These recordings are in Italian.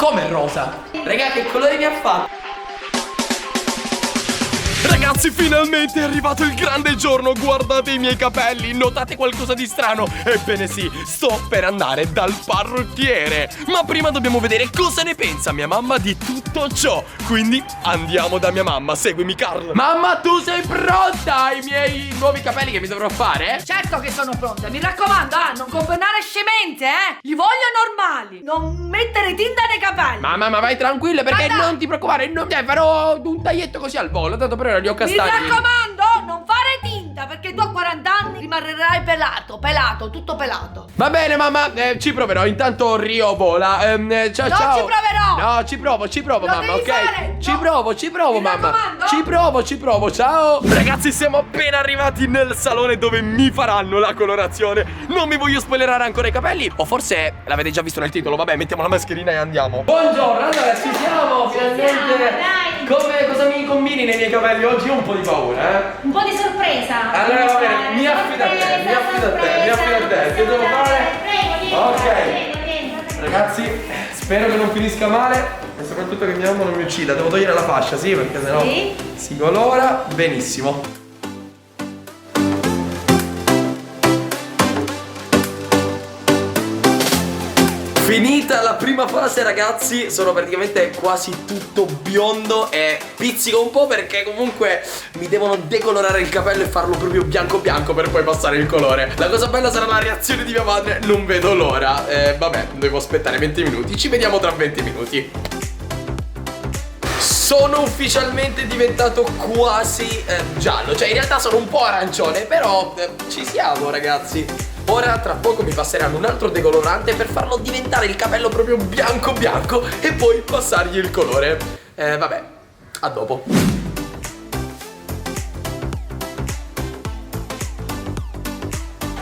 Come rosa? Raga, che colore mi ha fatto? Ragazzi, finalmente è arrivato il grande giorno. Guardate i miei capelli, notate qualcosa di strano? Ebbene sì, sto per andare dal parrucchiere. Ma prima dobbiamo vedere cosa ne pensa mia mamma di tutto ciò. Quindi andiamo da mia mamma, seguimi Carl. Mamma, tu sei pronta ai miei nuovi capelli che mi dovrò fare? Certo che sono pronta, mi raccomando, non combinare scemenze, Li voglio normali, non mettere tinta nei capelli. Mamma, ma vai tranquilla perché Guarda. non ti preoccupare, farò un taglietto così al volo, tanto per ora li ho Mi castagni. raccomando, non fare tinta, perché tu a 40 anni rimarrai pelato, tutto pelato. Va bene mamma, ci proverò. Intanto Rio vola. Ciao Non ciao. ci proverò. No, ci provo Lo mamma, devi ok? fare. Ci No. provo Mi mamma. raccomando. Ci provo, ciao. Ragazzi, siamo appena arrivati nel salone dove mi faranno la colorazione. Non mi voglio spoilerare ancora i capelli. O forse l'avete già visto nel titolo. Vabbè, mettiamo la mascherina e andiamo. Buongiorno, allora ci siamo finalmente. dai. Cosa mi combini nei miei capelli? Oggi ho un po' di paura, Un po' di sorpresa. Allora va bene, mi affido a te. Che devo fare? Prego, Ok. prego. Ragazzi, spero che non finisca male e soprattutto che mia mamma non mi uccida. Devo togliere la fascia, sì, perché sennò Sì. si colora benissimo. Finita la prima fase ragazzi, sono praticamente quasi tutto biondo e pizzico un po' perché comunque mi devono decolorare il capello e farlo proprio bianco bianco per poi passare il colore. La cosa bella sarà la reazione di mia madre, non vedo l'ora. Vabbè, devo aspettare 20 minuti, ci vediamo tra 20 minuti. Sono ufficialmente diventato quasi giallo, cioè in realtà sono un po' arancione, però ci siamo ragazzi. Ora tra poco mi passeranno un altro decolorante per farlo diventare il capello proprio bianco bianco e poi passargli il colore. Vabbè, a dopo.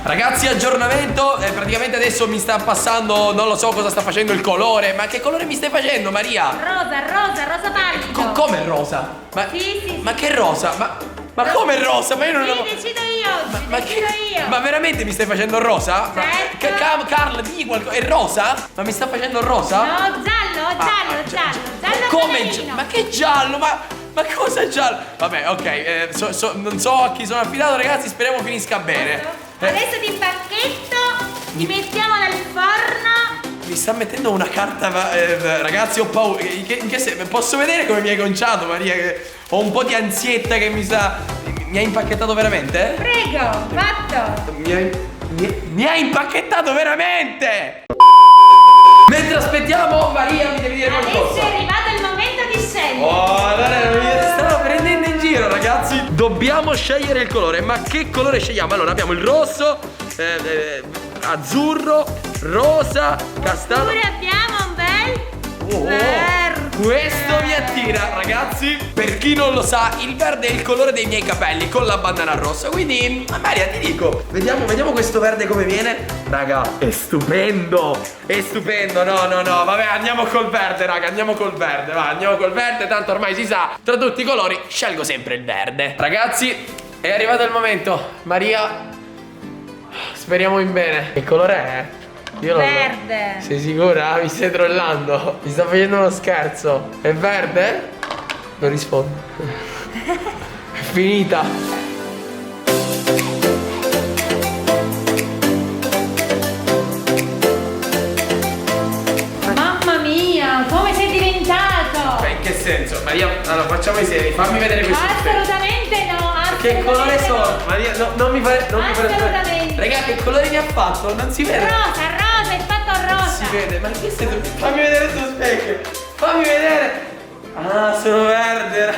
Ragazzi, aggiornamento, praticamente adesso mi sta passando, non lo so cosa sta facendo il colore. Ma che colore mi stai facendo Maria? Rosa pallido. Come rosa? Ma, Sì. ma che rosa? Ma come rosa? Ma io non Sì, ho... decido io oggi, Ma decido io. Ma veramente mi stai facendo rosa? Certo. Carl, digli qualcosa. È rosa? Ma mi sta facendo rosa? No, giallo Come peperino. ma che giallo? Ma cosa giallo? Vabbè, ok, non so a chi sono affidato, ragazzi, speriamo finisca bene. Adesso ti impacchetto, ti mettiamo nel forno. Mi sta mettendo una carta, ragazzi, ho paura. Posso vedere come mi hai conciato, Maria? Che ho un po' di ansietta che mi ha impacchettato veramente? Prego, fatto. Mi ha impacchettato veramente! Mentre aspettiamo, Maria, mi devi dire Adesso qualcosa. è arrivato il momento di scegliere. Oh, allora mi stavo prendendo in giro, ragazzi. Dobbiamo scegliere il colore. Ma che colore scegliamo? Allora, abbiamo il rosso, azzurro, rosa, castano. Oppure abbiamo un bel verde. Questo mi attira, ragazzi. Per chi non lo sa, il verde è il colore dei miei capelli con la bandana rossa. Quindi, Maria, ti dico, vediamo questo verde come viene. Raga, è stupendo. È stupendo. No, vabbè, andiamo col verde, raga. Andiamo col verde, va, andiamo col verde. Tanto ormai si sa, tra tutti i colori scelgo sempre il verde. Ragazzi, è arrivato il momento. Maria, speriamo in bene. Che colore è? Io non lo- Verde. Sei sicura? Mi stai trollando? Mi sta facendo uno scherzo. È verde? Non rispondo. È finita. Mamma mia, come sei diventato? Ma in che senso? Maria, allora facciamo i seri. Fammi vedere questo. Assolutamente no. Che colore assolutamente sono? no. Maria, non mi fare. Assolutamente. Raga, che colore mi ha fatto? Non si vede. Rosa, è fatto rosa. Si vede, ma che sei tu? Fammi vedere sullo specchio. Fammi vedere. Ah, sono verde.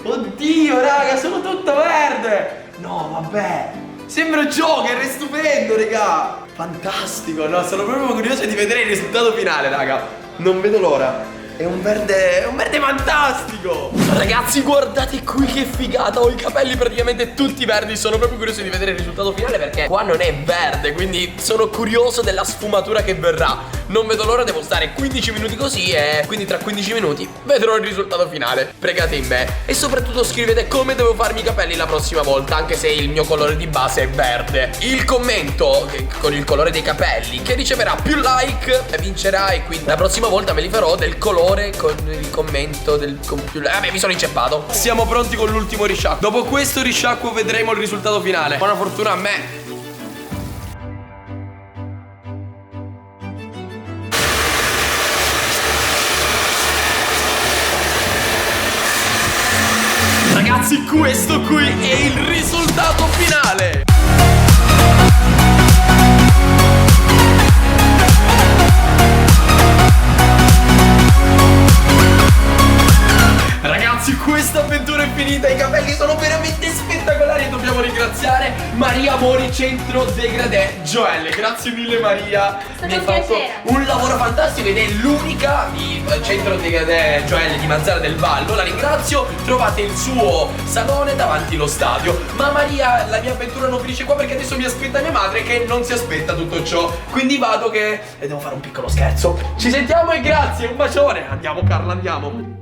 Oddio, raga, sono tutto verde. No, vabbè. Sembra Joker, è stupendo, raga. Fantastico, no? Sono proprio curioso di vedere il risultato finale, raga. Non vedo l'ora. È un verde fantastico. Ragazzi, guardate qui che figata. Ho i capelli praticamente tutti verdi. Sono proprio curioso di vedere il risultato finale, perché qua non è verde, quindi sono curioso della sfumatura che verrà. Non vedo l'ora, devo stare 15 minuti così, e quindi tra 15 minuti vedrò il risultato finale. Pregate in me. E soprattutto scrivete come devo farmi i capelli la prossima volta, anche se il mio colore di base è verde. Il commento con il colore dei capelli che riceverà più like vincerà, e quindi la prossima volta me li farò del colore con il commento con più like. Vabbè, mi sono inceppato. Siamo pronti con l'ultimo risciacquo. Dopo questo risciacquo vedremo il risultato finale. Buona fortuna a me. Ragazzi, questo qui è il risultato finale. Ragazzi, questa avventura è finita. I capelli sono veramente spettacolari. Dobbiamo ringraziare Maria Mori, Centro Degradé Joelle. Grazie mille Maria, mi hai fatto un lavoro fantastico, ed è l'unica di Centro Degradé Joelle di Mazzara del Vallo. La ringrazio. Trovate il suo salone davanti allo stadio. Ma Maria, la mia avventura non finisce qua, perché adesso mi aspetta mia madre, che non si aspetta tutto ciò. Quindi vado che devo fare un piccolo scherzo. Ci sentiamo e grazie, un bacione. Andiamo Carla, andiamo.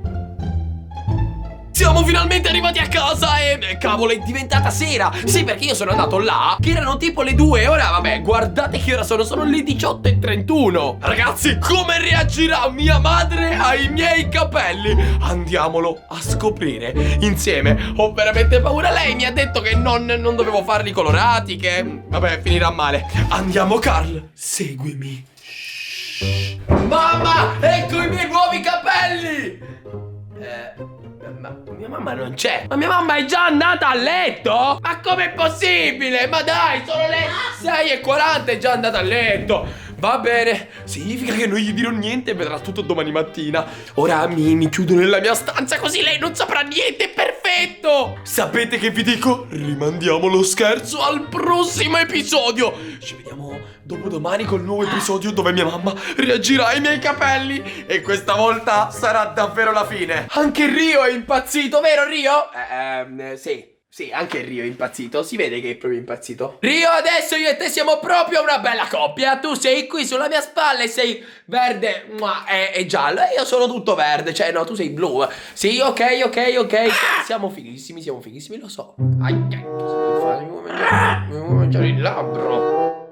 Siamo finalmente arrivati a casa e cavolo, è diventata sera. Sì, perché io sono andato là che erano tipo le 2. Ora vabbè, guardate che ora sono le 18:31. Ragazzi, come reagirà mia madre ai miei capelli? Andiamolo a scoprire insieme. Ho veramente paura. Lei mi ha detto che non dovevo farli colorati, che vabbè, finirà male. Andiamo Carl, seguimi. Shh. Mamma, ecco i miei nuovi capelli. Ma mia mamma non c'è. Ma mia mamma è già andata a letto? Ma com'è possibile? Ma dai, sono le 6:40, è già andata a letto. Va bene, significa che non gli dirò niente e vedrà tutto domani mattina. Ora mi chiudo nella mia stanza, così lei non saprà niente. Perfetto. Sapete che vi dico? Rimandiamo lo scherzo al prossimo episodio. Ci vediamo dopodomani col nuovo episodio dove mia mamma reagirà ai miei capelli, e questa volta sarà davvero la fine. Anche Rio è impazzito, vero Rio? Sì, anche Rio è impazzito. Si vede che è proprio impazzito. Rio, adesso io e te siamo proprio una bella coppia. Tu sei qui sulla mia spalla e sei verde e giallo, e io sono tutto verde. Cioè no, tu sei blu. Sì, ok. Siamo fighissimi, lo so. Mi vuoi mangiare il labbro.